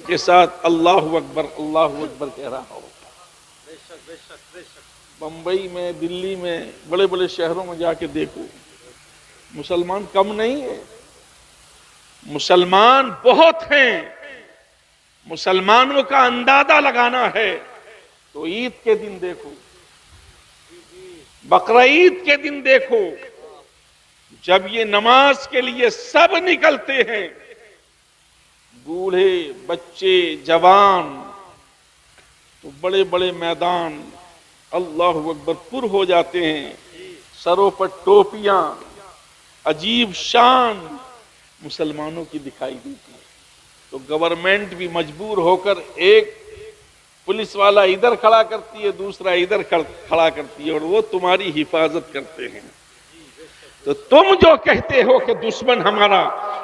کے ساتھ اللہ اکبر کہہ رہا ہو۔ بمبئی میں، دلی میں، بڑے بڑے شہروں میں جا کے دیکھو، مسلمان کم نہیں ہے، مسلمان بہت ہیں۔ مسلمانوں کا اندازہ لگانا ہے تو عید کے دن دیکھو، بقرعید کے دن دیکھو، جب یہ نماز کے لیے سب نکلتے ہیں، بوڑھے بچے جوان، تو بڑے بڑے میدان اللہ اکبر پر ہو جاتے ہیں، سروں پر ٹوپیاں، عجیب شان مسلمانوں کی دکھائی دیتی ہے۔ تو گورنمنٹ بھی مجبور ہو کر ایک پولیس والا ادھر کھڑا کرتی ہے، دوسرا ادھر کھڑا کرتی ہے، اور وہ تمہاری حفاظت کرتے ہیں۔ تو تم جو کہتے ہو کہ دشمن ہمارا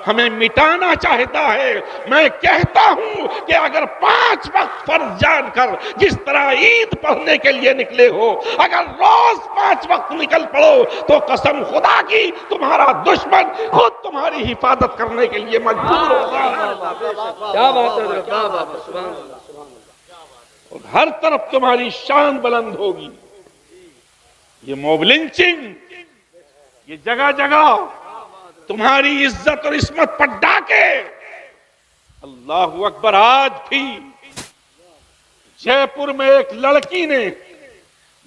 ہمیں مٹانا چاہتا ہے، میں کہتا ہوں کہ اگر 5 وقت فرض جان کر جس طرح عید پڑھنے کے لیے نکلے ہو، اگر روز 5 وقت نکل پڑو تو قسم خدا کی تمہارا دشمن خود تمہاری حفاظت کرنے کے لیے مجبور ہوگا۔ کیا بات ہے، اور ہر طرف تمہاری شان بلند ہوگی۔ یہ موب لنچنگ، یہ جگہ جگہ تمہاری عزت اور عصمت پر ڈاکے۔ اللہ اکبر، آج بھی جے پور میں ایک لڑکی نے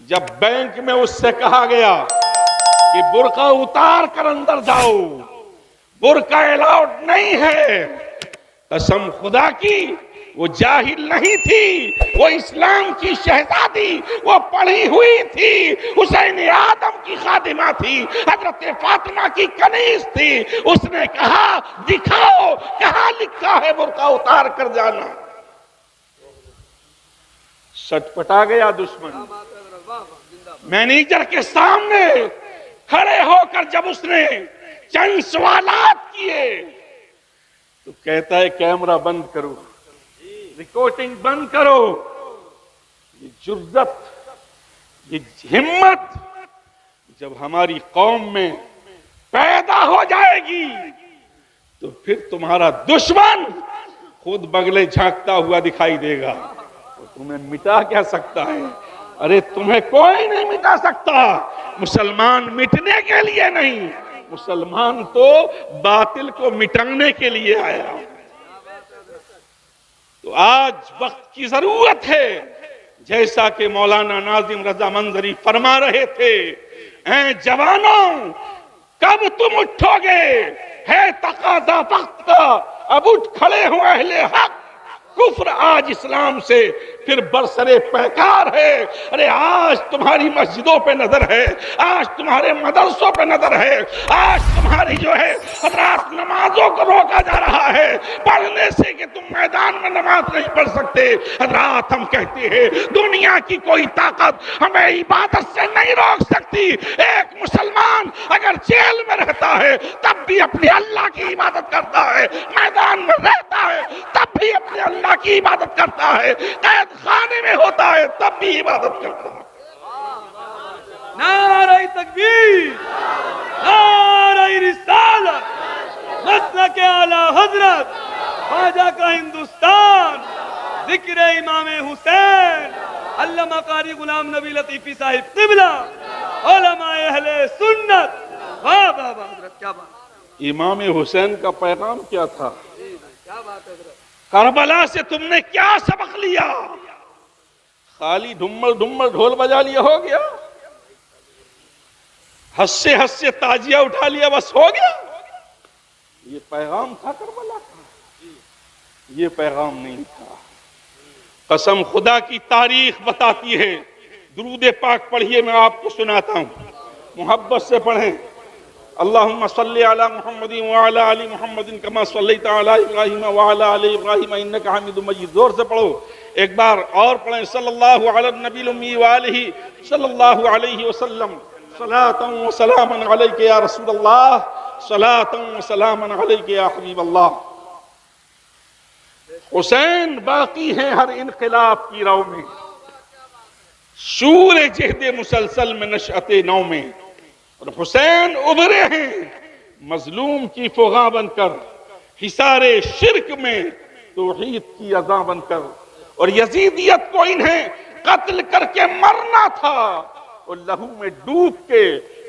جب بینک میں اس سے کہا گیا کہ برقع اتار کر اندر جاؤ، برقع الاؤڈ نہیں ہے، قسم خدا کی وہ جاہل نہیں تھی، وہ اسلام کی شہزادی، وہ پڑھی ہوئی تھی، حسین آدم کی خادمہ تھی، حضرت فاطمہ کی کنیز تھی۔ اس نے کہا دکھاؤ کہاں لکھا ہے برقع اتار کر جانا۔ سٹپٹا گیا دشمن، مینیجر کے سامنے کھڑے ہو کر جب اس نے چند سوالات کیے تو کہتا ہے کیمرہ بند کرو، ریکارڈنگ بند کرو۔ یہ جرأت، یہ ہمت جب ہماری قوم میں پیدا ہو جائے گی تو پھر تمہارا دشمن خود بغلے جھانکتا ہوا دکھائی دے گا، اور تمہیں مٹا کیا سکتا ہے؟ ارے تمہیں کوئی نہیں مٹا سکتا۔ مسلمان مٹنے کے لیے نہیں، مسلمان تو باطل کو مٹانے کے لیے آیا۔ تو آج وقت کی ضرورت ہے، جیسا کہ مولانا ناظم رضا منظری فرما رہے تھے، اے جوانوں کب تم اٹھو گے، ہے تقاضا وقت کا، اب اٹھ کھڑے ہو اہل حق۔ کفر آج اسلام سے پھر برسرے پیکار ہے۔ ارے آج تمہاری مسجدوں پہ نظر ہے، آج تمہارے مدرسوں پہ نظر ہے، آج تمہاری جو ہے حضرات نمازوں کو روکا جا رہا ہے پڑھنے سے کہ تم میدان میں نماز نہیں پڑھ سکتے۔ حضرات ہم کہتے ہیں دنیا کی کوئی طاقت ہمیں عبادت سے نہیں روک سکتی۔ ایک مسلمان اگر جیل میں رہتا ہے تب بھی اپنے اللہ کی عبادت کرتا ہے، میدان میں رہتا ہے تب بھی اپنے اللہ کی عبادت کرتا ہے، قید خانے میں ہوتا ہے تب بھی عبادت کرتا ہے۔ نعرہ تکبیر، نعرہ رسالت، مسلک اعلی حضرت خواجہ کا ہندوستان، ذکر امام حسین علامہ قاری غلام نبی لطیفی صاحب قبلہ، علماء اہل سنت۔ واہ واہ واہ حضرت، کیا بات، امام حسین کا پیغام کیا تھا؟ کیا بات ہے حضرت۔ کربلا سے تم نے کیا سبق لیا؟ خالی ڈھمل ڈھمل ڈھول بجا لیا ہو گیا؟ ہنسے ہنسے تازیہ اٹھا لیا بس ہو گیا؟ یہ پیغام تھا کربلا کا؟ یہ پیغام نہیں تھا۔ قسم خدا کی تاریخ بتاتی ہے۔ درود پاک پڑھیے، میں آپ کو سناتا ہوں، محبت سے پڑھیں۔ اللہم صلی علی محمد وعلی آل محمد کما صلیت علی ابراہیم وعلی آل ابراہیم انک حمید مجید۔ زور سے پڑھو، ایک بار اور پڑھیں۔ صلی اللہ علی النبی الامی وآلہ صلی اللہ علیہ وسلم، صلاۃ و سلام علیک یا رسول اللہ، صلاۃ و سلام علیک یا حبیب اللہ۔ حسین باقی ہیں ہر انقلاب کی رو میں، شور جہد مسلسل میں نشأت نو میں، اور حسین ابھرے ہیں مظلوم کی فغاں بن کر، حصار شرک میں توحید کی اذاں بن کر، اور یزیدیت کو انہیں قتل کر کے مرنا تھا اور لہو میں ڈوب کے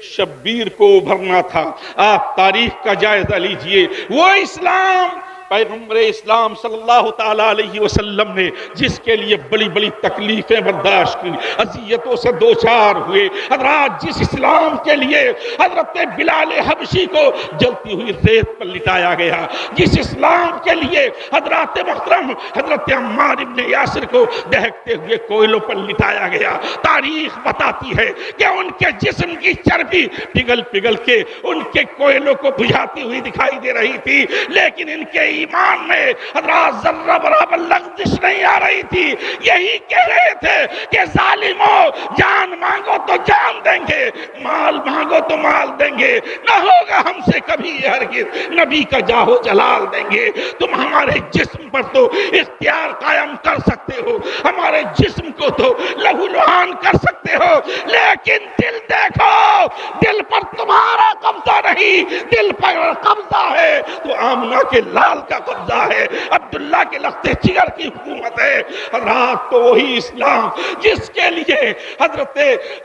شبیر کو ابھرنا تھا۔ آپ تاریخ کا جائزہ لیجئے، وہ اسلام، پیغمبر اسلام صلی اللہ تعالیٰ علیہ وسلم نے جس کے لیے بڑی بڑی تکلیفیں برداشت کی، اذیتوں سے دوچار ہوئے، حضرات جس اسلام کے لیے حضرت بلال حبشی کو جلتی ہوئی ریت پر لٹایا گیا، جس اسلام کے لیے حضرات محترم حضرت عمار ابن یاسر کو دہکتے ہوئے کوئلوں پر لٹایا گیا، تاریخ بتاتی ہے کہ ان کے جسم کی چربی پگھل پگھل کے ان کے کوئلوں کو بجھاتی ہوئی دکھائی دے رہی تھی، لیکن ان کے ایمان میں حضرات ذرہ برابر لغزش نہیں آ رہی تھی۔ یہی کہہ رہے تھے کہ ظالموں، جان مانگو تو جان دیں گے، مال مانگو تو مال دیں گے، نہ ہوگا ہم سے کبھی یہ ہرگز، نبی کا جاہو جلال دیں گے۔ تم ہمارے جسم پر تو اختیار قائم کر سکتے ہو، ہمارے جسم کو تو لہو لہان کر سکتے ہو، لیکن دل دیکھو، دل پر تمہارا قبضہ نہیں، دل پر قبضہ ہے تو آمنہ کے لال کا قبضہ ہے، عبداللہ کے لخت جگر کی حکومت ہے۔ حضرات تو وہی اسلام جس کے لیے حضرت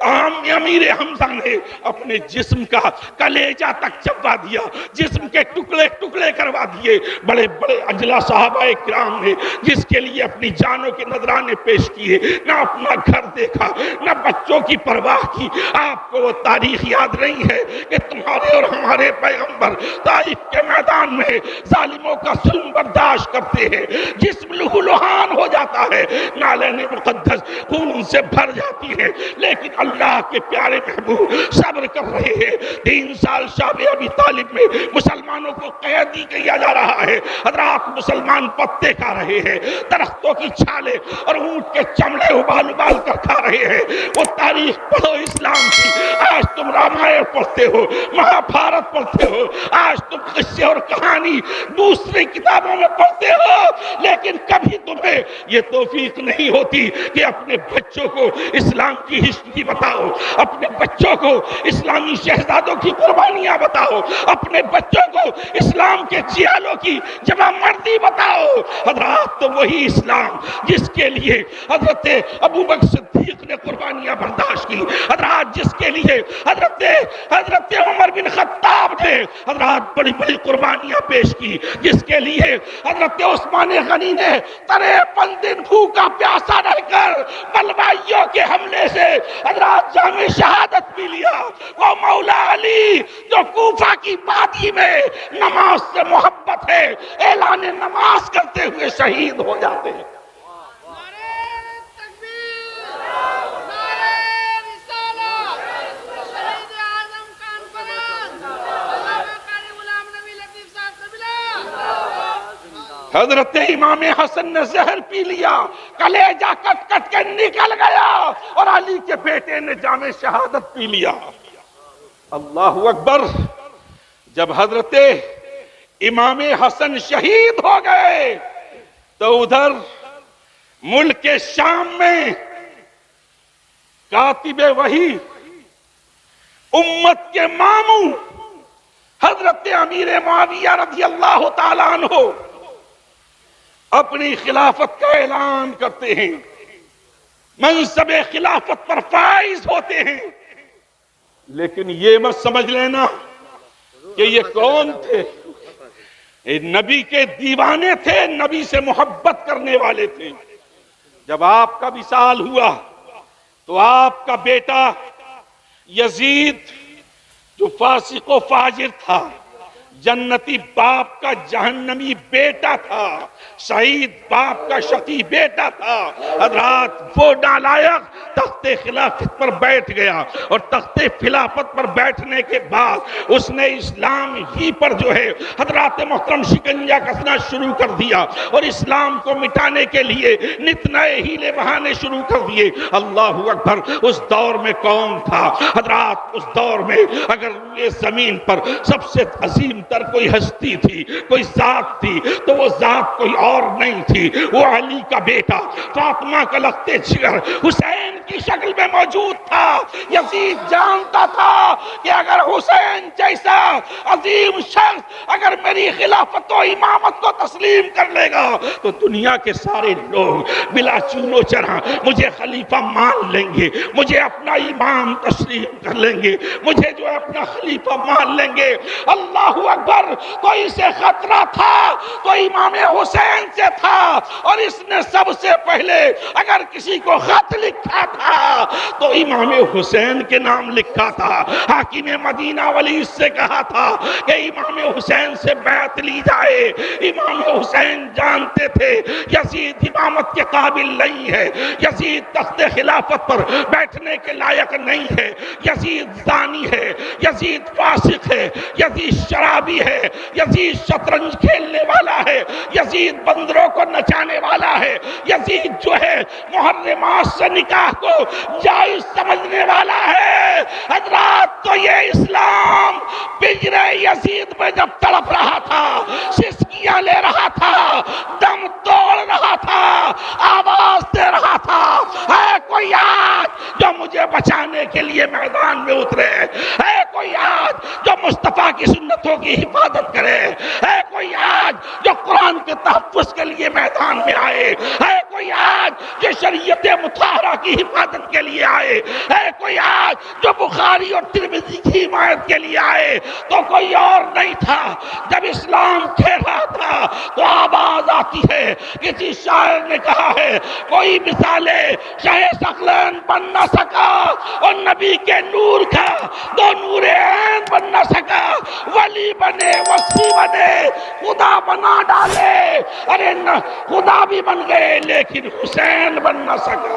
امیر حمزہ نے اپنے جسم کا کلیجہ تک چبا دیا، جسم کے ٹکڑے ٹکڑے کروا دیے، بڑے بڑے اجلا صحابہ کرام نے جس کے لیے اپنی جانوں کے نذرانے پیش کیے، نہ اپنا گھر دیکھا، نہ بچوں کی پرواہ کی۔ آپ کو وہ تاریخ یاد نہیں ہے کہ تمہارے اور ہمارے پیغمبر طائف کے میدان میں ظالموں کا ظلم برداشت کرتے ہیں، جسم لہو لہان ہو جاتا ہے، نالین مقدس خون سے بھر جاتی ہے، لیکن اللہ کے پیارے محبوب صبر کر رہے ہیں۔ 3 سال شاب ابی طالب میں مسلمانوں کو قیدی کیا جا رہا ہے، حضرات مسلمان پتے کھا رہے ہیں، درختوں کی چھالیں اور اونٹ کے چمڑے ابال ابال کر کھا رہے ہیں۔ وہ تاریخ پڑھو اسلام کی، آج تم رامائن پڑھتے ہو، مہا بھارت پڑھتے ہو، آج تم قصے اور کہانی دوسری کتابوں میں پڑھتے ہو، لیکن کبھی تمہیں یہ توفیق نہیں ہوتی کہ اپنے بچوں کو اسلام کی ہسٹری بتاؤ، اپنے بچوں کو اسلامی شہزادوں کی قربانیاں بتاؤ، اپنے بچوں کو اسلام کے جیالوں کی جمع مردی بتاؤ۔ حضرات تو وہی اسلام جس کے لیے حضرت ابوبکر صدیق نے قربانیاں برداشت کی، حضرات جس کے لیے حضرت عمر بن خطاب نے حضرات بڑی بڑی قربانیاں پیش کی، جس کے لیے حضرت عثمان غنی نے 53 دن بھوکا پیاسا رہ کر بلوائیوں کے حملے سے حضرات جام شہادت پی لیا۔ وہ مولا علی جو کوفہ کی وادی میں نماز سے محبت ہے، اعلان نماز کرتے ہوئے شہید ہو جاتے ہیں۔ حضرت امام حسن نے زہر پی لیا، کلیجہ کٹ کٹ کے نکل گیا، اور علی کے بیٹے نے جام شہادت پی لیا۔ اللہ اکبر۔ جب حضرت امام حسن شہید ہو گئے تو ادھر ملک شام میں کاتب وحی، امت کے ماموں حضرت امیر معاویہ رضی اللہ تعالیٰ عنہ اپنی خلافت کا اعلان کرتے ہیں، منصب خلافت پر فائز ہوتے ہیں، لیکن یہ مت سمجھ لینا کہ یہ کون تھے، نبی کے دیوانے تھے، نبی سے محبت کرنے والے تھے۔ جب آپ کا وصال ہوا تو آپ کا بیٹا یزید جو فاسق و فاجر تھا، جنتی باپ کا جہنمی بیٹا تھا، شہید باپ کا شقی بیٹا تھا، حضرات وہ نالائق تخت خلافت پر بیٹھ گیا، اور تخت خلافت پر بیٹھنے کے بعد اس نے اسلام ہی پر جو ہے حضرات محترم شکنجہ کسنا شروع کر دیا، اور اسلام کو مٹانے کے لیے نت نئے ہیلے بہانے شروع کر دیے۔ اللہ اکبر۔ اس دور میں کون تھا حضرات؟ اس دور میں اگر یہ زمین پر سب سے عظیم اندر کوئی ہستی تھی، کوئی ذات تھی، تو وہ ذات کوئی اور نہیں تھی، وہ علی کا بیٹا فاطمہ کا لختے جگر حسین کی شکل میں موجود تھا۔ یزید جانتا تھا کہ اگر حسین جیسا عظیم شخص اگر میری خلافت و امامت کو تسلیم کر لے گا تو دنیا کے سارے لوگ بلا چونو چرا مجھے خلیفہ مان لیں گے، مجھے اپنا امام تسلیم کر لیں گے، مجھے جو اپنا خلیفہ مان لیں گے۔ اللہ اکبر! تو اسے خطرہ تھا تو امام حسین سے تھا، اور اس نے سب سے پہلے اگر کسی کو خط لکھا تھا تو امام حسین کے نام لکھا تھا۔ حاکم مدینہ ولی سے کہا تھا کہ امام حسین سے بیعت لی جائے۔ امام حسین جانتے تھے یزید امامت کے قابل نہیں ہے، یزید تخت خلافت پر بیٹھنے کے لائق نہیں ہے، یزید زانی ہے، یزید فاسق ہے، یزید شرابی ہے، یزید شطرنج کھیلنے والا ہے، یزید بندروں کو نچانے والا ہے، یزید جو ہے محرمات سے نکاح کو جائز سمجھنے والا ہے۔ حضرات، تو یہ اسلام پنجرے یزید میں جب تڑپ رہا تھا، سسکیاں لے رہا تھا، دم توڑ رہا تھا، آواز دے رہا تھا، ہے کوئی آج جو مجھے بچانے کے لیے میدان میں اترے؟ ہے کوئی آج جو مصطفیٰ کی سنتوں کی حفاظت کرے؟ ہے کوئی آج جو قرآن کے تحفظ کے لیے میدان میں آئے؟ ہے کوئی آج جو شریعت مطہرہ کی حفاظت کے لیے آئے؟ ہے کوئی آج جو بخاری اور ترمذی کی حمایت کے لیے آئے؟ تو کوئی اور نہیں تھا۔ جب اسلام کھیل رہا تھا تو آواز آتی ہے، کسی شاعر نے کہا ہے، کوئی مثالے شاہ ثقلین بن نہ سکا اور نبی کے نور کا دو نور عین بن نہ سکا، ولی بنے، وصی بنے، خدا بنا ڈالے، ارے نہ خدا بھی بن گئے لیکن حسین بن نہ سکا۔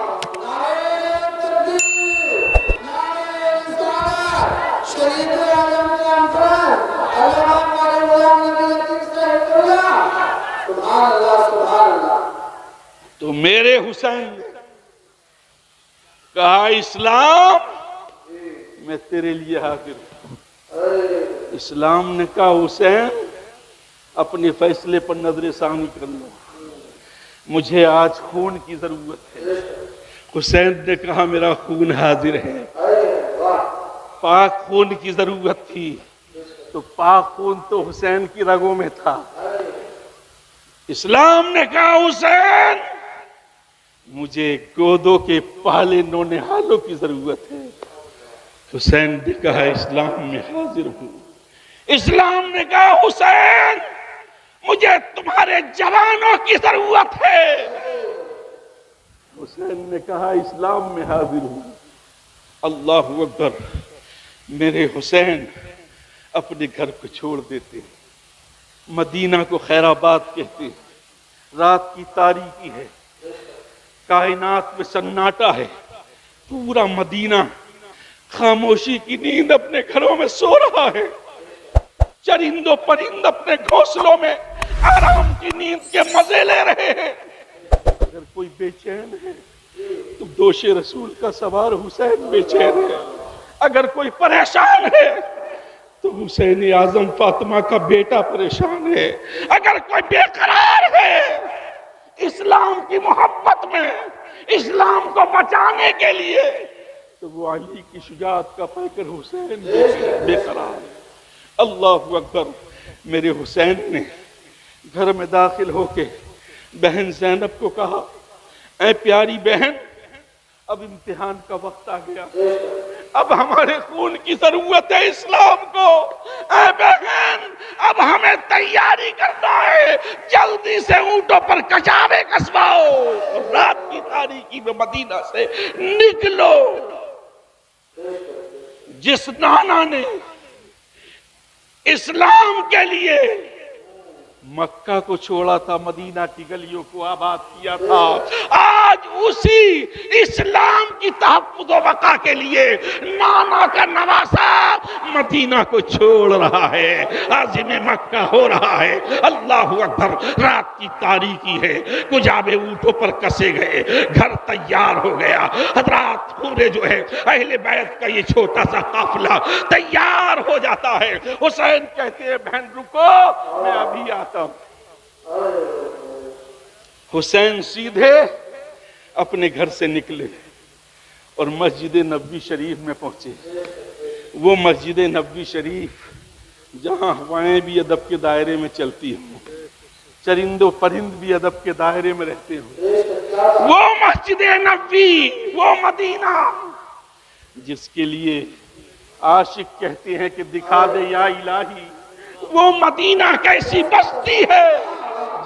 تو میرے حسین نے کہا اسلام میں تیرے لیے حاضر ہوں۔ اسلام نے کہا حسین اپنے فیصلے پر نظر ثانی کر لو، مجھے آج خون کی ضرورت ہے۔ حسین نے کہا میرا خون حاضر ہے۔ پاک خون کی ضرورت تھی تو پاک خون تو حسین کی رگوں میں تھا۔ اسلام نے کہا حسین مجھے گودوں کے پالے نونہالوں کی ضرورت ہے۔ حسین نے کہا اسلام میں حاضر ہوں۔ اسلام نے کہا حسین مجھے تمہارے جوانوں کی ضرورت ہے۔ حسین نے کہا اسلام میں حاضر ہوں۔ اللہ اکبر! میرے حسین اپنے گھر کو چھوڑ دیتے، مدینہ کو خیر آباد کہتے، رات کی تاریکی ہے، کائنات میں سناٹا ہے، پورا مدینہ خاموشی کی نیند اپنے گھروں میں سو رہا ہے، چرند و پرند اپنے گھونسلوں میں آرام کی نیند کے مزے لے رہے ہیں۔ اگر کوئی بے چین ہے تو دوش رسول کا سوار حسین بے چین ہے، اگر کوئی پریشان ہے تو حسین اعظم فاطمہ کا بیٹا پریشان ہے، اگر کوئی بے قرار ہے اسلام کی محبت میں، اسلام کو بچانے کے لیے، تو وہ علی کی شجاعت کا پیکر حسین بے قرار ہے۔ اللہ اکبر! میرے حسین نے گھر میں داخل ہو کے بہن زینب کو کہا، اے پیاری بہن، اب امتحان کا وقت آ گیا، اب ہمارے خون کی ضرورت ہے اسلام کو۔ اے بہن، اب ہمیں تیاری کرنا ہے، جلدی سے اونٹوں پر کچاوے کسواؤ اور رات کی تاریکی میں مدینہ سے نکلو۔ جس نانا نے اسلام کے لیے مکہ کو چھوڑا تھا، مدینہ کی گلیوں کو آباد کیا تھا، آج اسی اسلام کی تحفظ و بقا کے لیے نانا کا نواسا مدینہ کو چھوڑ رہا ہے، عازم مکہ ہو رہا ہے۔ اللہ اکبر، رات کی تاریکی ہے، کجابے اونٹوں پر کسے گئے، گھر تیار ہو گیا۔ حضرات پورے جو ہے اہل بیت کا یہ چھوٹا سا قافلہ تیار ہو جاتا ہے۔ حسین کہتے ہیں بہن رکو، میں ابھی آتا ہوں۔ حسین سیدھے اپنے گھر سے نکلے اور مسجد نبوی شریف میں پہنچے۔ وہ مسجد نبوی شریف جہاں ہوائیں بھی ادب کے دائرے میں چلتی ہوں، چرند و پرند بھی ادب کے دائرے میں رہتے ہوں، وہ مسجد نبوی، وہ مدینہ جس کے لیے عاشق کہتے ہیں کہ دکھا دے یا الہی، وہ مدینہ کیسی بستی ہے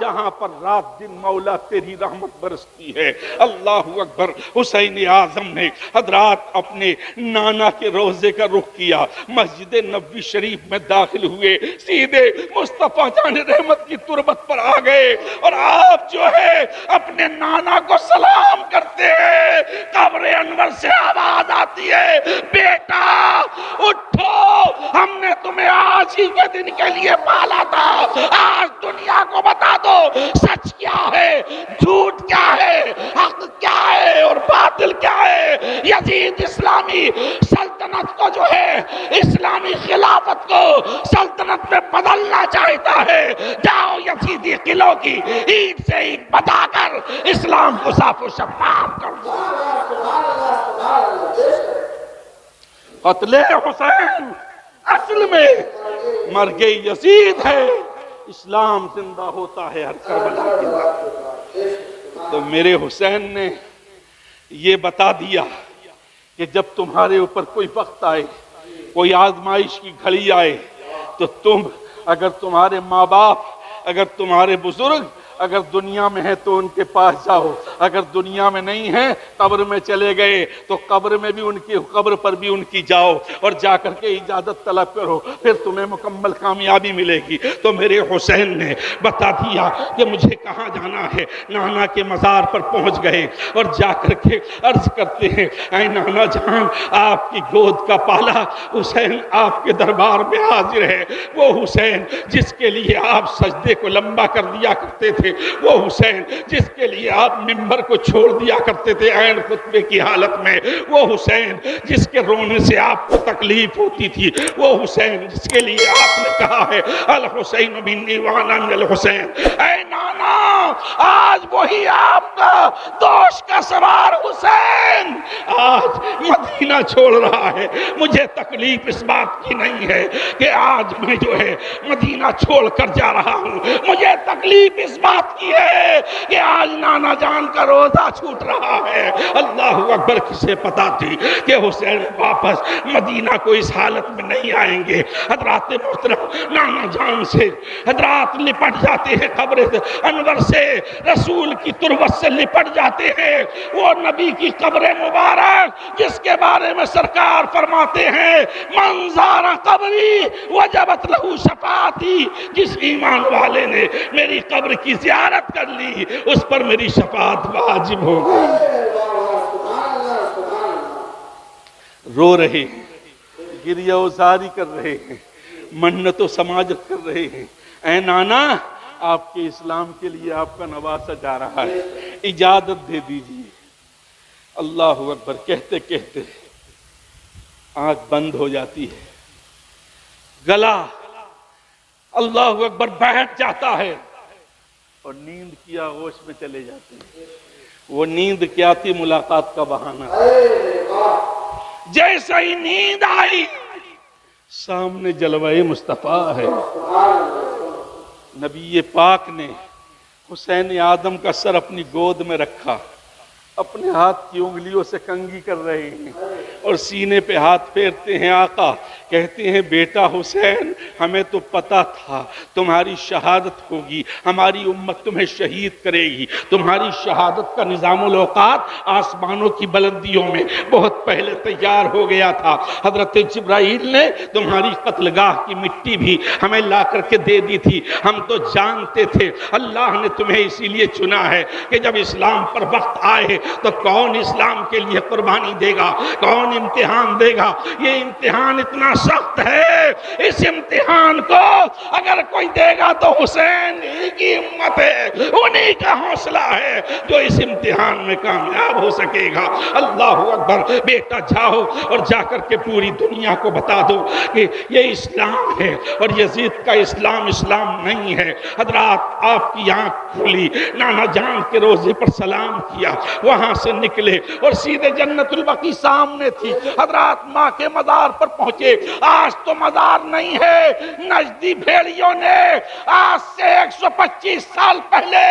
جہاں پر رات دن مولا تیری رحمت برستی ہے۔ اللہ اکبر۔ حسین اعظم نے حضرات اپنے نانا کے روضے کا رخ کیا، مسجد نبوی شریف میں داخل ہوئے، سیدھے مصطفیٰ جان رحمت کی تربت پر آ گئے اور آپ جو ہے اپنے نانا کو سلام کرتے ہیں۔ قبر انور سے آواز آتی ہے، بیٹا اٹھو، ہم نے تمہیں آج ہی کے دن کے لیے پالا تھا، آج دنیا کو بتا دو سچ کیا ہے، جھوٹ کیا ہے، حق کیا ہے اور باطل کیا ہے۔ یزید اسلامی سلطنت کو جو ہے، اسلامی خلافت کو سلطنت میں بدلنا چاہتا ہے، جاؤ یزیدی قلعوں کی اینٹ سے اینٹ بتا کر اسلام کو صاف و شفاف کر دو۔ قتل حسین اصل میں مرگ یزید ہے، اسلام زندہ ہوتا ہے ہر کربلا کے بعد۔ تو میرے حسین نے یہ بتا دیا کہ جب تمہارے اوپر کوئی وقت آئے، کوئی آزمائش کی گھڑی آئے، تو تم اگر تمہارے ماں باپ، اگر تمہارے بزرگ اگر دنیا میں ہے تو ان کے پاس جاؤ، اگر دنیا میں نہیں ہے قبر میں چلے گئے تو قبر میں بھی ان کی قبر پر بھی ان کی جاؤ اور جا کر کے اجازت طلب کرو، پھر تمہیں مکمل کامیابی ملے گی۔ تو میرے حسین نے بتا دیا کہ مجھے کہاں جانا ہے۔ نانا کے مزار پر پہنچ گئے اور جا کر کے عرض کرتے ہیں، اے نانا جان، آپ کی گود کا پالا حسین آپ کے دربار میں حاضر ہے۔ وہ حسین جس کے لیے آپ سجدے کو لمبا کر دیا کرتے تھے، وہ حسین جس کے لیے آپ ممبر کو چھوڑ دیا کرتے تھے عین خطبے کی حالت میں، وہ حسین جس کے رونے سے آپ کو تکلیف ہوتی تھی، وہ حسین جس کے لیے آپ نے کہا ہے الحسین منی وانا من الحسین۔ اے نانا، آج وہی آپ کا دوست کا سوار حسین آج مدینہ چھوڑ رہا ہے۔ مجھے تکلیف اس بات کی نہیں ہے کہ آج میں جو ہے مدینہ چھوڑ کر جا رہا ہوں، مجھے تکلیف اس بات کی ہے کہ آج نانا جان کا روزہ چھوٹ رہا ہے۔ اللہ اکبر، کسے پتا تھی کہ حسین واپس مدینہ کو اس حالت میں نہیں آئیں گے۔ حضرات محترم نانا جان سے حضرات لپٹ جاتے ہیں، قبر انور سے رسول کی تربت سے لپٹ جاتے ہیں۔ وہ نبی کی قبر مبارک جس کے بارے میں سرکار فرماتے ہیں من زار قبری وجبت لہو شفاعتی، جس ایمان والے نے میری قبر کی زیارت کر لی اس پر میری شفاعت واجب ہو گئی۔ رو رہے ہیں، گریہ و زاری کر رہے ہیں، منت و سماجت کر رہے ہیں۔ اے نانا، آپ کے اسلام کے لیے آپ کا نواسا جا رہا ہے، اجازت دے دیجیے۔ اللہ اکبر کہتے کہتے آنکھ بند ہو جاتی ہے، گلا اللہ اکبر بیٹھ جاتا ہے اور نیند کی آغوش میں چلے جاتے ہیں۔ وہ نیند کیا تھی؟ ملاقات کا بہانہ۔ جیسا ہی نیند آئی، سامنے جلوہ مصطفیٰ ہے۔ نبی پاک نے حسین اعظم کا سر اپنی گود میں رکھا اپنے ہاتھ کی انگلیوں سے کنگھی کر رہے ہیں اور سینے پہ ہاتھ پھیرتے ہیں. آقا کہتے ہیں بیٹا حسین ہمیں تو پتا تھا تمہاری شہادت ہوگی، ہماری امت تمہیں شہید کرے گی. تمہاری شہادت کا نظام الاوقات آسمانوں کی بلندیوں میں بہت پہلے تیار ہو گیا تھا. حضرت جبرائیل نے تمہاری قتل گاہ کی مٹی بھی ہمیں لا کر کے دے دی تھی. ہم تو جانتے تھے اللہ نے تمہیں اسی لیے چنا ہے کہ جب اسلام پر وقت آئے تو کون اسلام کے لیے قربانی دے گا، کون امتحان دے گا. یہ امتحان اتنا سخت ہے، اس امتحان کو اگر کوئی دے گا تو حسین ہی کی امت ہے، انہی کا حوصلہ ہے جو اس امتحان میں کامیاب ہو سکے گا. اللہ اکبر. بیٹا جاؤ اور جا کر کے پوری دنیا کو بتا دو کہ یہ اسلام ہے اور یزید کا اسلام اسلام نہیں ہے. حضرات آپ کی آنکھ کھلی، نانا جان کے روزے پر سلام کیا، وہاں سے نکلے اور سیدھے جنت البقیع سامنے تھی. حضرات ماں کے مزار پر پہنچے. آج تو مزار نہیں ہے، نجدی بھیڑیوں نے آج سے 125 سال پہلے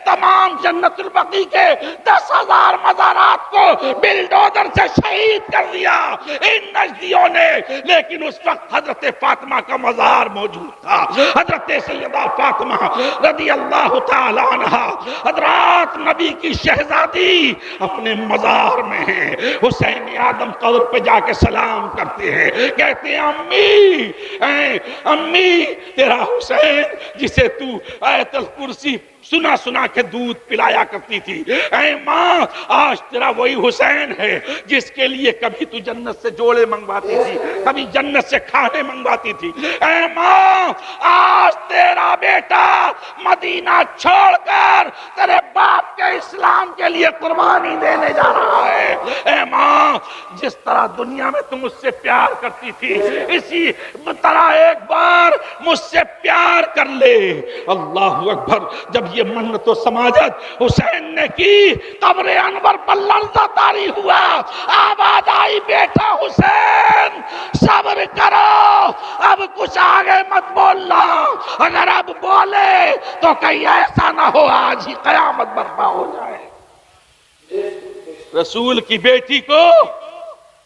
تمام جنت البقیع کے 10,000 مزارات کو بلڈوزر سے شہید کر دیا ان نجدیوں نے. لیکن اس وقت حضرت فاطمہ کا مزار موجود تھا. حضرت سیدہ فاطمہ رضی اللہ تعالی عنہا حضرات نبی کی شہزادی اپنے مزار میں ہیں. حسین آدم قبر پہ جا کے سلام کرتے ہیں، کہتے ہیں امی تیرا حسین جسے تو آیت الکرسی سنا سنا کے دودھ پلایا کرتی تھی، اے ماں آج تیرا وہی حسین ہے جس کے لیے کبھی تو جنت سے جوڑے منگواتی تھی، کبھی جنت سے کھانے منگواتی تھی. اے ماں آج تیرا بیٹا مدینہ چھوڑ کر تیرے باپ کے اسلام کے لیے قربانی دینے جا رہا ہے. اے ماں جس طرح دنیا میں تم مجھ سے پیار کرتی تھی اسی طرح ایک بار مجھ سے پیار کر لے. اللہ اکبر. جب یہ منت و سماجت حسین نے کی، قبر انور پر لرزہ طاری ہوا. آواز آئی بیٹا حسین صبر کرو، اب کچھ آگے مت بولنا، اگر اب بولے تو کہیں ایسا نہ ہو آج ہی قیامت برپا ہو جائے. رسول کی بیٹی کو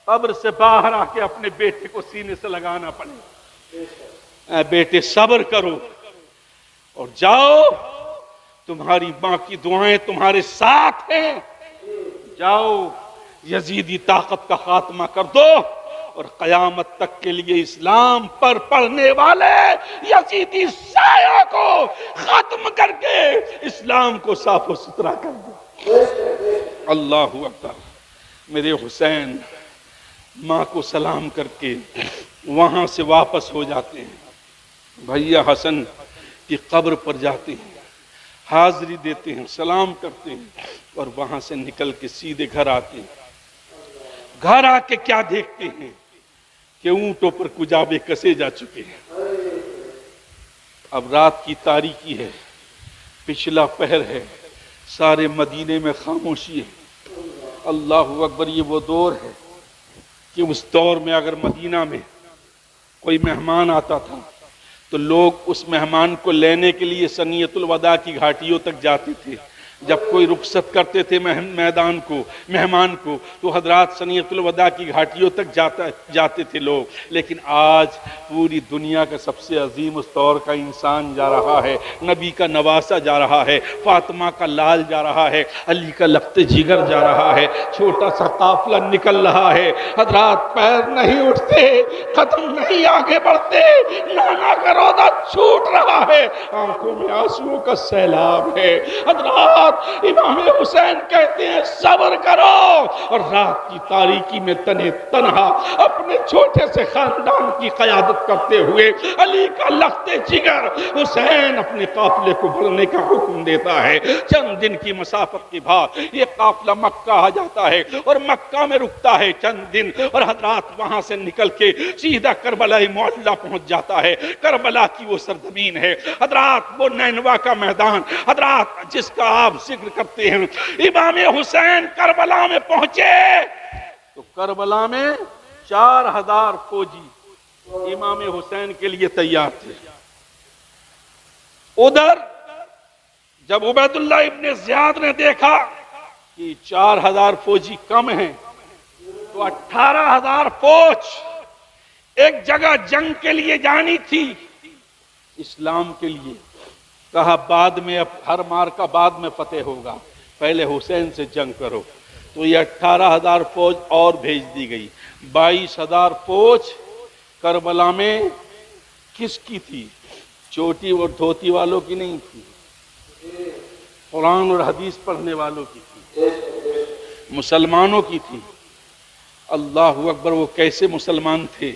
قبر سے باہر آ کے اپنے بیٹے کو سینے سے لگانا پڑے. اے بیٹے صبر کرو اور جاؤ، تمہاری ماں کی دعائیں تمہارے ساتھ ہیں. جاؤ یزیدی طاقت کا خاتمہ کر دو اور قیامت تک کے لیے اسلام پر پڑھنے والے یزیدی سایہ کو ختم کر کے اسلام کو صاف و ستھرا کر دو. اللہ اکبر. میرے حسین ماں کو سلام کر کے وہاں سے واپس ہو جاتے ہیں. بھیا حسن کی قبر پر جاتے ہیں، حاضری دیتے ہیں، سلام کرتے ہیں اور وہاں سے نکل کے سیدھے گھر آتے ہیں. گھر آ کے کیا دیکھتے ہیں کہ اونٹوں پر کجابے کسے جا چکے ہیں. اب رات کی تاریکی ہے، پچھلا پہر ہے، سارے مدینے میں خاموشی ہے. اللہ اکبر. یہ وہ دور ہے کہ اس دور میں اگر مدینہ میں کوئی مہمان آتا تھا تو لوگ اس مہمان کو لینے کے لیے ثنیۃ الوداع کی گھاٹیوں تک جاتے تھے. جب کوئی رخصت کرتے تھے میدان کو، مہمان کو، تو حضرات ثنیۃ الوداع کی گھاٹیوں تک جاتے تھے لوگ. لیکن آج پوری دنیا کا سب سے عظیم اس دور کا انسان جا رہا ہے، نبی کا نواسا جا رہا ہے، فاطمہ کا لال جا رہا ہے، علی کا لخت جگر جا رہا ہے، چھوٹا سا قافلہ نکل رہا ہے. حضرات پیر نہیں اٹھتے، قدم نہیں آگے بڑھتے، نانا کا روضہ چھوٹ رہا ہے، آنکھوں میں آنسوؤں کا سیلاب ہے. حضرات امام حسین کہتے ہیں صبر کرو، اور رات کی تاریکی میں تنے تنہا اپنے چھوٹے سے خاندان کی قیادت کرتے ہوئے علی کا لخت جگر حسین اپنے قافلے کو بھرنے کا حکم دیتا ہے. چند دن کی مسافت کے بعد یہ قافلہ مکہ آ جاتا ہے اور مکہ میں رکتا ہے چند دن، اور حضرات وہاں سے نکل کے سیدھا کربلا معلیٰ پہنچ جاتا ہے. کربلا کی وہ سرزمین ہے حضرات، وہ نینوا کا میدان حضرات جس کا آپ ذکر کرتے ہیں. امام حسین کربلا میں پہنچے تو کربلا میں 4,000 فوجی امام حسین کے لیے تیار تھے. ادھر جب عبید اللہ ابن زیاد نے دیکھا کہ 4000 فوجی کم ہیں تو 18,000 فوج ایک جگہ جنگ کے لیے جانی تھی، اسلام کے لیے۔ کہا بعد میں، اب ہر مار کا بعد میں فتح ہوگا، پہلے حسین سے جنگ کرو۔ تو یہ 18,000 فوج اور بھیج دی گئی۔ 22,000 فوج کربلا میں کس کی تھی؟ چوٹی اور دھوتی والوں کی نہیں تھی، قرآن اور حدیث پڑھنے والوں کی تھی، مسلمانوں کی تھی۔ اللہ اکبر! وہ کیسے مسلمان تھے؟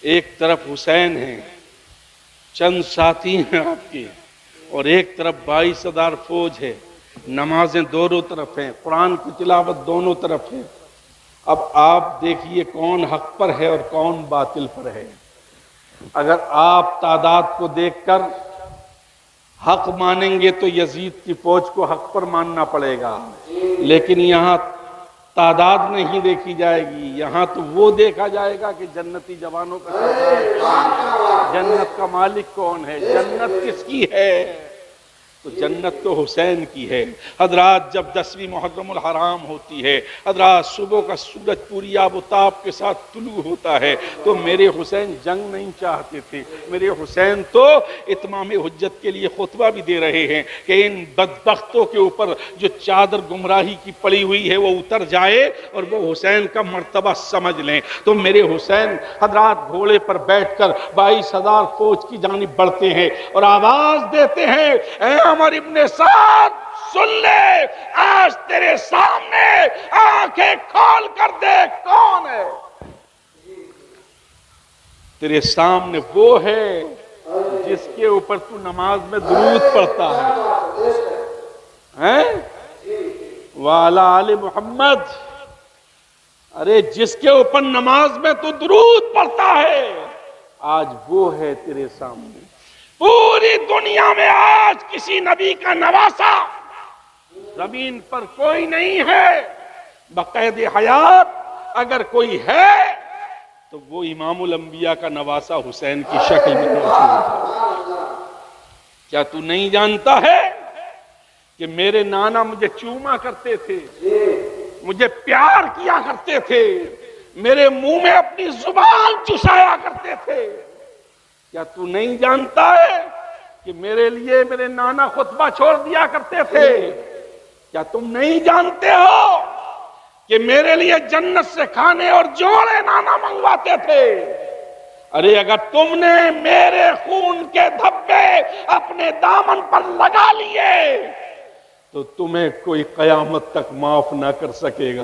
ایک طرف حسین ہیں، چند ساتھی ہیں آپ کے، اور ایک طرف 22,000 فوج ہے، نمازیں دونوں طرف ہیں، قرآن کی تلاوت دونوں طرف ہے۔ اب آپ دیکھیے کون حق پر ہے اور کون باطل پر ہے۔ اگر آپ تعداد کو دیکھ کر حق مانیں گے تو یزید کی فوج کو حق پر ماننا پڑے گا، لیکن یہاں تعداد نہیں دیکھی جائے گی، یہاں تو وہ دیکھا جائے گا کہ جنتی جوانوں کا جنت کا مالک کون ہے، جنت کس کی ہے؟ تو جنت تو حسین کی ہے۔ حضرات جب 10ویں محرم الحرام ہوتی ہے، حضرات صبح کا سورج پوری آب و تاب کے ساتھ طلوع ہوتا ہے، تو میرے حسین جنگ نہیں چاہتے تھے، میرے حسین تو اتمام حجت کے لیے خطبہ بھی دے رہے ہیں کہ ان بدبختوں کے اوپر جو چادر گمراہی کی پڑی ہوئی ہے وہ اتر جائے اور وہ حسین کا مرتبہ سمجھ لیں۔ تو میرے حسین حضرات گھوڑے پر بیٹھ کر 22,000 فوج کی جانب بڑھتے ہیں اور آواز دیتے ہیں، اے عمر ابن سعد سن لے، آج تیرے سامنے آنکھیں کھول کر دیکھ کون ہے۔ تیرے سامنے وہ ہے جس کے اوپر تو نماز میں درود پڑھتا ہے، وعلی آل محمد، ارے جس کے اوپر نماز میں تو درود پڑھتا ہے، آج وہ ہے تیرے سامنے۔ پوری دنیا میں آج کسی نبی کا نواسا زمین پر کوئی نہیں ہے، بقید حیات اگر کوئی ہے تو وہ امام الانبیاء کا نواسا حسین کی شکل میں موجود ہے۔ کیا تو نہیں جانتا ہے کہ میرے نانا مجھے چوما کرتے تھے، مجھے پیار کیا کرتے تھے، میرے منہ میں اپنی زبان چسایا کرتے تھے؟ کیا تو نہیں جانتا ہے کہ میرے لیے میرے نانا خطبہ چھوڑ دیا کرتے تھے؟ کیا تم نہیں جانتے ہو کہ میرے لیے جنت سے کھانے اور جوڑے نانا منگواتے تھے؟ ارے اگر تم نے میرے خون کے دھبے اپنے دامن پر لگا لیے تو تمہیں کوئی قیامت تک معاف نہ کر سکے گا۔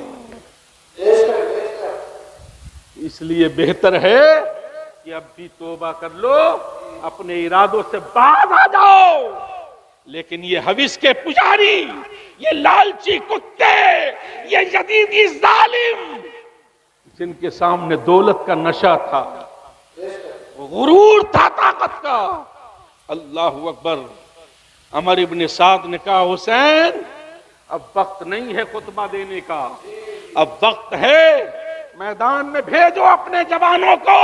اس لیے بہتر ہے کہ اب بھی توبہ کر لو، اپنے ارادوں سے باز آ جاؤ۔ لیکن یہ حوث کے پجاری، یہ لالچی کتے، یہ یزیدی ظالم، جن کے سامنے دولت کا نشہ تھا، غرور تھا طاقت کا، اللہ اکبر! عمر ابن سعد نے کہا حسین اب وقت نہیں ہے خطبہ دینے کا، اب وقت ہے میدان میں بھیجو اپنے جوانوں کو۔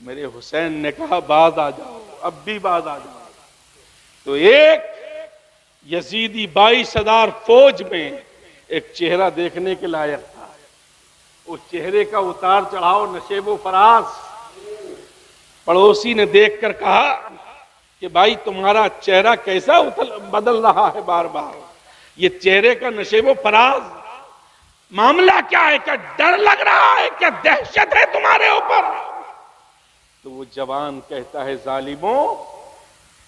میرے حسین نے کہا باز آ جاؤ، اب بھی باز آ جاؤ۔ تو ایک یزیدی 22,000 فوج میں ایک چہرہ دیکھنے کے لائق تھا، اس چہرے کا اتار چڑھاؤ نشیب و فراز۔ پڑوسی نے دیکھ کر کہا کہ بھائی تمہارا چہرہ کیسا بدل رہا ہے بار بار، یہ چہرے کا نشیب و فراز، معاملہ کیا ہے؟ کیا ڈر لگ رہا ہے؟ کیا دہشت ہے تمہارے اوپر؟ تو وہ جوان کہتا ہے ظالموں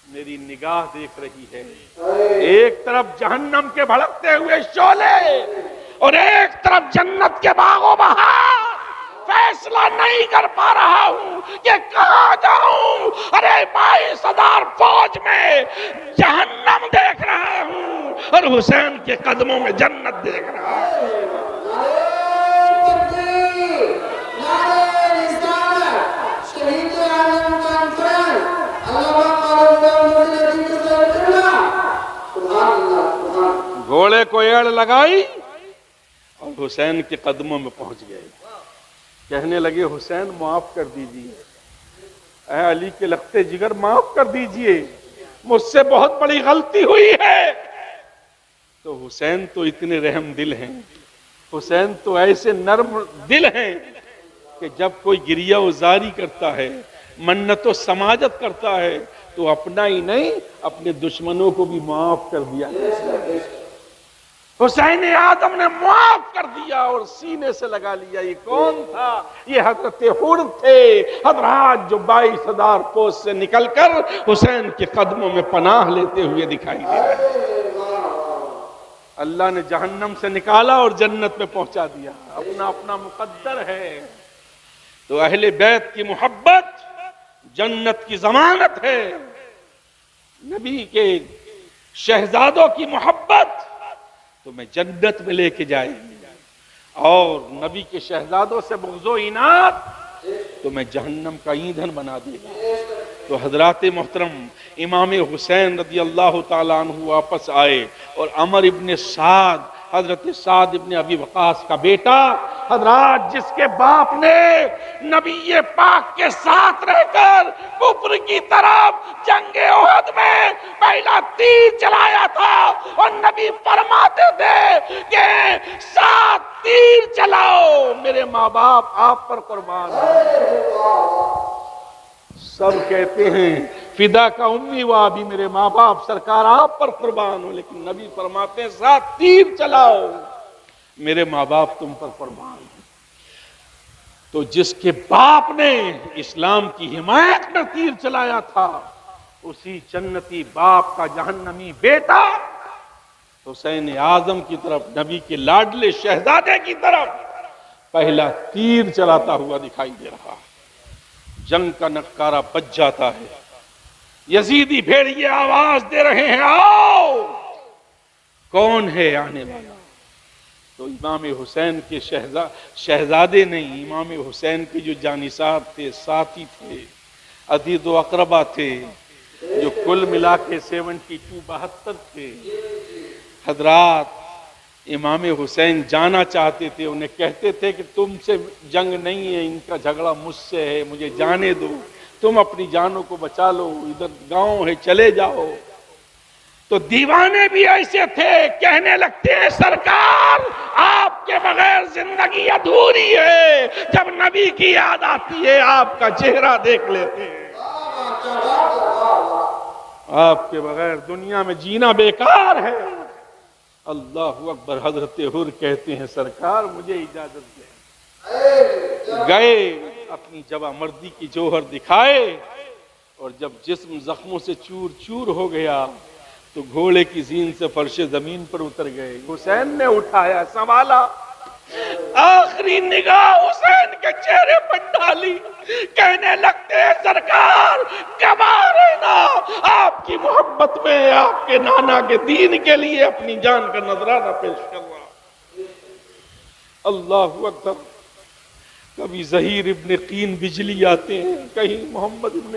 میری نگاہ دیکھ رہی ہے، ایک طرف جہنم کے بھڑکتے ہوئے شعلے اور ایک طرف جنت کے باغ و بہار، فیصلہ نہیں کر پا رہا ہوں کہ کہاں جاؤں۔ ارے 22,000 فوج میں جہنم دیکھ رہا ہوں اور حسین کے قدموں میں جنت دیکھ رہا ہوں۔ گھوڑے کو ایڑ لگائی اور حسین کے قدموں میں پہنچ گئے، کہنے لگے حسین معاف کر دیجئے، اے علی کے لختے جگر معاف کر دیجئے، مجھ سے بہت بڑی غلطی ہوئی ہے۔ تو حسین تو اتنے رحم دل ہیں، حسین تو ایسے نرم دل ہیں کہ جب کوئی گریہ وزاری کرتا ہے، منت و سماجت کرتا ہے تو اپنا ہی نہیں اپنے دشمنوں کو بھی معاف کر دیا۔ حسین آدم نے معاف کر دیا اور سینے سے لگا لیا۔ یہ کون تھا؟ یہ حضرت حر تھے، حضرات جو 22,000 کوس سے نکل کر حسین کے قدموں میں پناہ لیتے ہوئے دکھائی دے رہے ہیں۔ اللہ نے جہنم سے نکالا اور جنت میں پہنچا دیا، اپنا اپنا مقدر ہے۔ تو اہل بیت کی محبت جنت کی ضمانت ہے، نبی کے شہزادوں کی محبت تو میں جنت میں لے کے جائے گی، اور نبی کے شہزادوں سے بغض و عناد تو میں جہنم کا ایندھن بنا دے گا۔ تو حضرات محترم، امام حسین رضی اللہ تعالیٰ عنہ واپس آئے، اور عمر ابن سعد، حضرت سعد ابن ابی وقاص کا بیٹا، حضرات جس کے باپ نے نبی پاک کے ساتھ رہ کر کفر کی طرف جنگ احد میں پہلا تیر چلایا تھا، اور نبی فرماتے تھے کہ 7 تیر چلاؤ، میرے ماں باپ آپ پر قربان ہیں۔ سب کہتے ہیں فدا کا امی و ابی، میرے ماں باپ سرکار آپ پر قربان ہو، لیکن نبی فرماتے ہیں 7 تیر چلاؤ، میرے ماں باپ تم پر قربان ہیں۔ تو جس کے باپ نے اسلام کی حمایت میں تیر چلایا تھا، اسی جنتی باپ کا جہنمی بیٹا حسین اعظم کی طرف، نبی کے لاڈلے شہزادے کی طرف پہلا تیر چلاتا ہوا دکھائی دے رہا ہے۔ جنگ کا نکارہ بج جاتا ہے، یزیدی بھیڑیے آواز دے رہے ہیں آؤ، کون ہے آنے والا؟ تو امام حسین کے شہزادے نہیں، امام حسین کے جو جانثار تھے، ساتھی تھے، عدید و اقربا تھے، جو کل ملا کے 72 تھے، حضرات امام حسین جانا چاہتے تھے، انہیں کہتے تھے کہ تم سے جنگ نہیں ہے، ان کا جھگڑا مجھ سے ہے، مجھے جانے دو، تم اپنی جانوں کو بچا لو، ادھر گاؤں ہے چلے جاؤ۔ تو دیوانے بھی ایسے تھے، کہنے لگتے ہیں سرکار آپ کے بغیر زندگی ادھوری ہے، جب نبی کی یاد آتی ہے آپ کا چہرہ دیکھ لیتے ہیں، آپ کے بغیر دنیا میں جینا بیکار ہے۔ اللہ اکبر۔ حضرت حر کہتے ہیں سرکار مجھے اجازت دیں، گئے اپنی جوہ مردی کی جوہر دکھائے، اور جب جسم زخموں سے چور چور ہو گیا تو گھوڑے کی زین سے فرش زمین پر اتر گئے۔ حسین نے اٹھایا، سنبھالا، آخری نگاہ حسین کے چہرے پر ڈالی، کہنے لگتے ہیں سرکار گواہ رہنا، آپ کی محبت میں آپ کے نانا کے دین کے لیے اپنی جان کا نذرانہ پیش کر رہا۔ اللہ اکبر۔ کبھی ظہیر ابن قین بجلی آتے ہیں، کہیں محمد ابن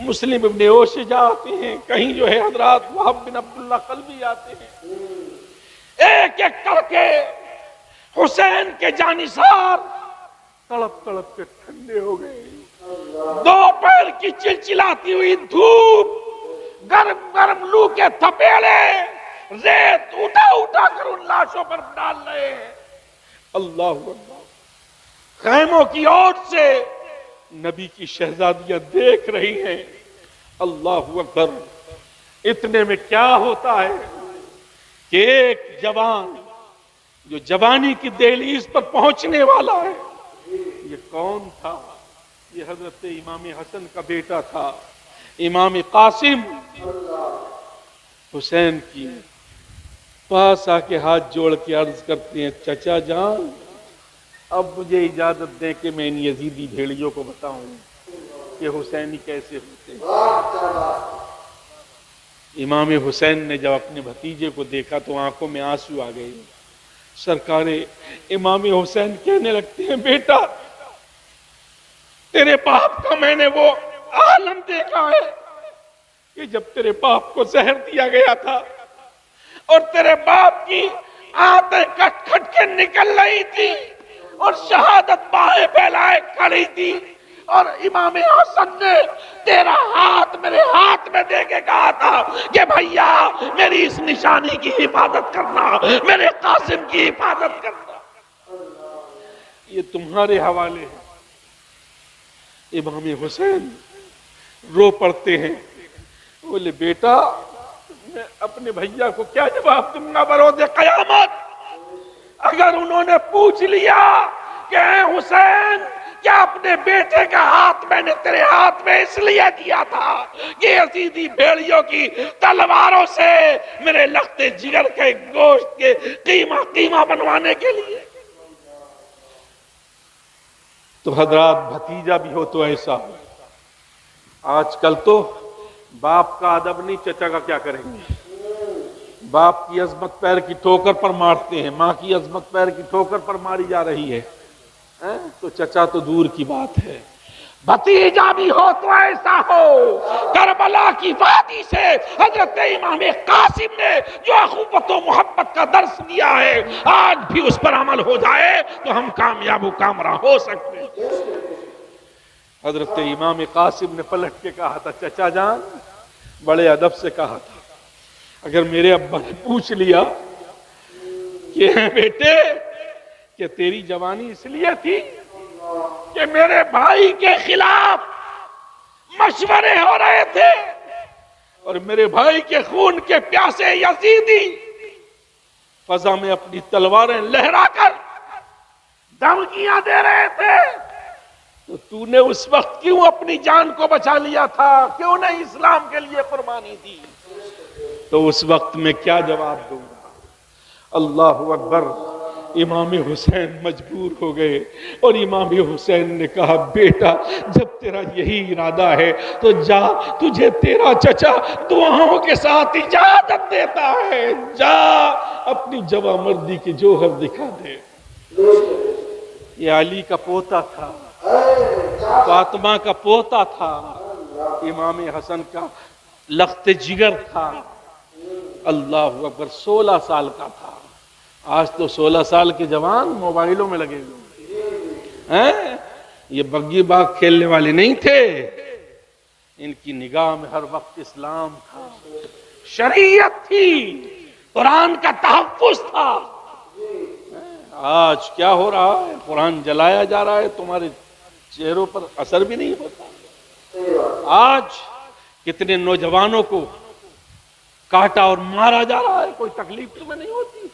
مسلم ابن اوشجا آتے ہیں، کہیں جو ہے حضرات وہب بن عبداللہ قلبی آتے ہیں، ایک ایک کر کے حسین کے جانثار تڑپ تڑپ کے ٹھنڈے ہو گئے۔ دوپہر کی چلچلاتی ہوئی دھوپ، گرم گرم لو کے تھپیڑے، ریت اٹھا اٹھا کر ان لاشوں پر ڈال رہے ہیں۔ اللہ اکبر۔ خیموں کی اوٹ سے نبی کی شہزادیاں دیکھ رہی ہیں۔ اللہ اکبر۔ اتنے میں کیا ہوتا ہے کہ ایک جوان جو جوانی کی دہلیز پر پہنچنے والا ہے، یہ کون تھا؟ یہ حضرت امام حسن کا بیٹا تھا، امام قاسم۔ حسین کی پاس آ کے ہاتھ جوڑ کے عرض کرتے ہیں چچا جان اب مجھے اجازت دیں کہ میں ان یزیدی بھیڑیوں کو بتاؤں کہ حسینی کیسے ہوتے ہیں۔ امام حسین نے جب اپنے بھتیجے کو دیکھا تو آنکھوں میں آنسو آ گئے۔ سرکار امام حسین کہنے لگتے ہیں بیٹا تیرے باپ کا میں نے وہ عالم دیکھا ہے کہ جب تیرے باپ کو زہر دیا گیا تھا اور تیرے باپ کی آنتیں کٹ کٹ کے نکل رہی تھی اور شہادت باہیں پھیلائے کھڑی تھی، اور امام حسن نے تیرا ہاتھ میرے ہاتھ میں دے کے کہا تھا کہ بھیا میری اس نشانی کی حفاظت کرنا، میرے قاسم کی حفاظت کرنا۔ یہ تمہارے حوالے ہے۔ امام حسین رو پڑتے ہیں، بولے بیٹا میں اپنے بھیا کو کیا جواب دوں گا بروز قیامت؟ اگر انہوں نے پوچھ لیا کہ اے حسین کیا اپنے بیٹے کا ہاتھ میں نے تیرے ہاتھ میں اس لیے دیا تھا کہ یزیدی بھیڑیوں کی تلواروں سے میرے لختے جگر کے گوشت کے قیمہ بنوانے کے لیے؟ تو حضرات بھتیجا بھی ہو تو ایسا ہو۔ آج کل تو باپ کا ادب نہیں، چچا کا کیا کریں گے؟ باپ کی عظمت پیر کی ٹھوکر پر مارتے ہیں، ماں کی عظمت پیر کی ٹھوکر پر ماری جا رہی ہے، تو چچا تو دور کی بات ہے۔ بھتیجا بھی ہو تو ایسا ہو۔ کربلا کی وادی سے حضرت امام قاسم نے جو اخوت و محبت کا درس دیا ہے، آج بھی اس پر عمل ہو جائے تو ہم کامیاب و کامرا ہو سکتے ہیں۔ حضرت امام قاسم نے پلٹ کے کہا تھا، چچا جان، بڑے ادب سے کہا تھا، اگر میرے ابا نے پوچھ لیا کہ بیٹے کہ تیری جوانی اس لیے تھی کہ میرے بھائی کے خلاف مشورے ہو رہے تھے اور میرے بھائی کے خون کے پیاسے یزیدی فضا میں اپنی تلواریں لہرا کر دھمکیاں دے رہے تھے، تو نے اس وقت کیوں اپنی جان کو بچا لیا تھا؟ کیوں نہیں اسلام کے لیے قربانی دی؟ تو اس وقت میں کیا جواب دوں گا؟ اللہ اکبر۔ امام حسین مجبور ہو گئے اور امام حسین نے کہا، بیٹا جب تیرا یہی ارادہ ہے تو جا، تجھے تیرا چچا دعاؤں کے ساتھ اجازت دیتا ہے، جا اپنی جواں مردی کی جوہر دکھا دے۔ یہ علی کا پوتا تھا، فاطمہ کا پوتا تھا، امام حسن کا لخت جگر تھا۔ اللہ اکبر، 16 سال کا تھا۔ آج تو 16 سال کے جوان موبائلوں میں لگے ہوئے ہیں، یہ بگی باغ کھیلنے والے نہیں تھے، ان کی نگاہ میں ہر وقت اسلام تھا، شریعت تھی، قرآن کا تحفظ تھا۔ آج کیا ہو رہا ہے؟ قرآن جلایا جا رہا ہے، تمہارے چہروں پر اثر بھی نہیں ہوتا۔ آج کتنے نوجوانوں کو کاٹا اور مارا جا رہا ہے، کوئی تکلیف تمہیں نہیں ہوتی،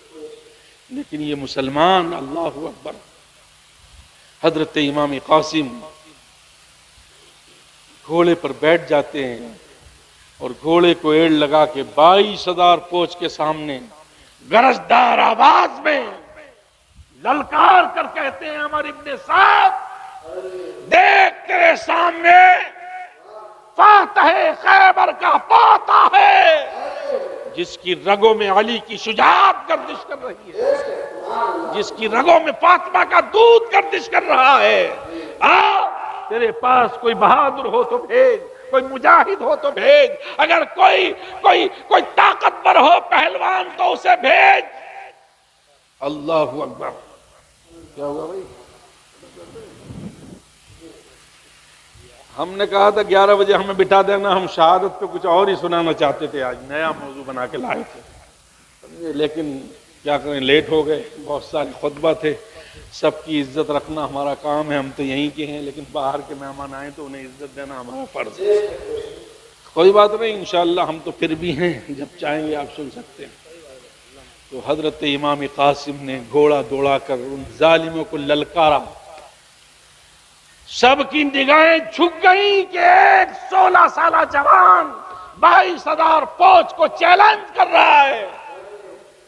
لیکن یہ مسلمان، اللہ اکبر۔ حضرت امام قاسم گھوڑے پر بیٹھ جاتے ہیں اور گھوڑے کو ایڑ لگا کے 22,000 فوج کے سامنے گرجدار آواز میں للکار کر کہتے ہیں، عمر ابن سعد دیکھ تیرے سامنے فاتح خیبر کا پوتا ہے، جس کی رگوں میں علی کی شجاعت گردش کر رہی ہے، جس کی رگوں میں فاطمہ کا دودھ گردش کر رہا ہے۔ تیرے پاس کوئی بہادر ہو تو بھیج، کوئی مجاہد ہو تو بھیج، اگر کوئی طاقتور ہو پہلوان تو اسے بھیج۔ اللہ اکبر۔ کیا ہوا بھائی؟ ہم نے کہا تھا 11 بجے ہمیں بٹھا دینا، ہم شہادت پہ کچھ اور ہی سنانا چاہتے تھے، آج نیا موضوع بنا کے لائے تھے، لیکن کیا کریں، لیٹ ہو گئے، بہت سارے خطبہ تھے۔ سب کی عزت رکھنا ہمارا کام ہے، ہم تو یہیں کے ہیں، لیکن باہر کے مہمان آئیں تو انہیں عزت دینا ہمارا فرض ہے۔ کوئی بات نہیں، انشاءاللہ ہم تو پھر بھی ہیں، جب چاہیں گے آپ سن سکتے ہیں۔ تو حضرت امام قاسم نے گھوڑا دوڑا کر ان ظالموں کو للکارا، سب کی نگاہیں جھک گئیں کہ ایک 16 سالہ جوان 22,000 فوج کو چیلنج کر رہا ہے۔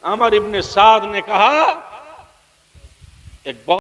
عمر ابن سعد نے کہا، ایک